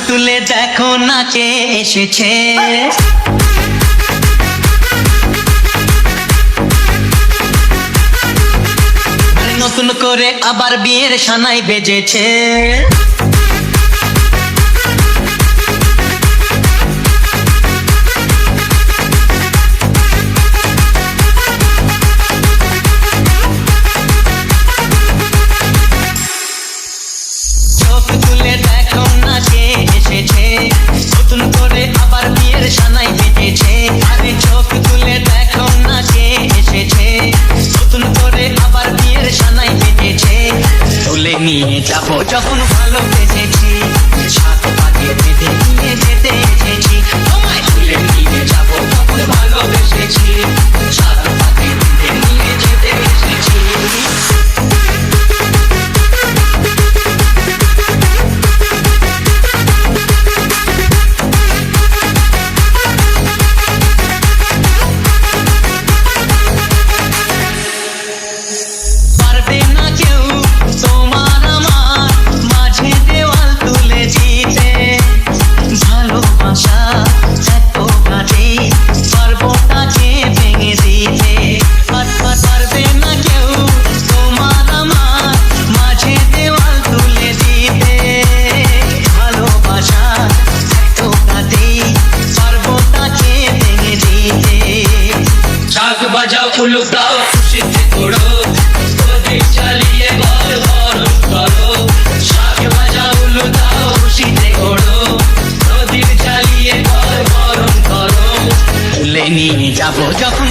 তুলে দেখো না কে এসেছে, নতুন করে আবার বিয়ের সানাই বেজেছে। চোখ তুলে দেখো না কে এসেছে, নতুন করে আবার বিয়ের সানাই বেজেছে। আরে চোখ তুলে দেখো না কে এসেছে, নতুন করে আবার বিয়ের সানাই বেজেছে। তুলে নিয়ে যাবো যখন ভালোবেসেছি, সাত পাকে বেঁধে নিয়ে যেতে এসেছি। তোমায় তুলে নিয়ে যাবো যখন ভালোবেসেছি, সাত পাকে বেঁধে নিয়ে যেতে এসেছি। বাজাও উলুক দাও খুশিতে ঘোড়ো, প্রদীপ জ্বালিয়ে বল বরণ করো। শাক বাজাও উলুক দাও খুশিতে ঘোড়ো, প্রদীপ জ্বালিয়ে বল বরণ করো। তুলে নিয়ে যাবো যখন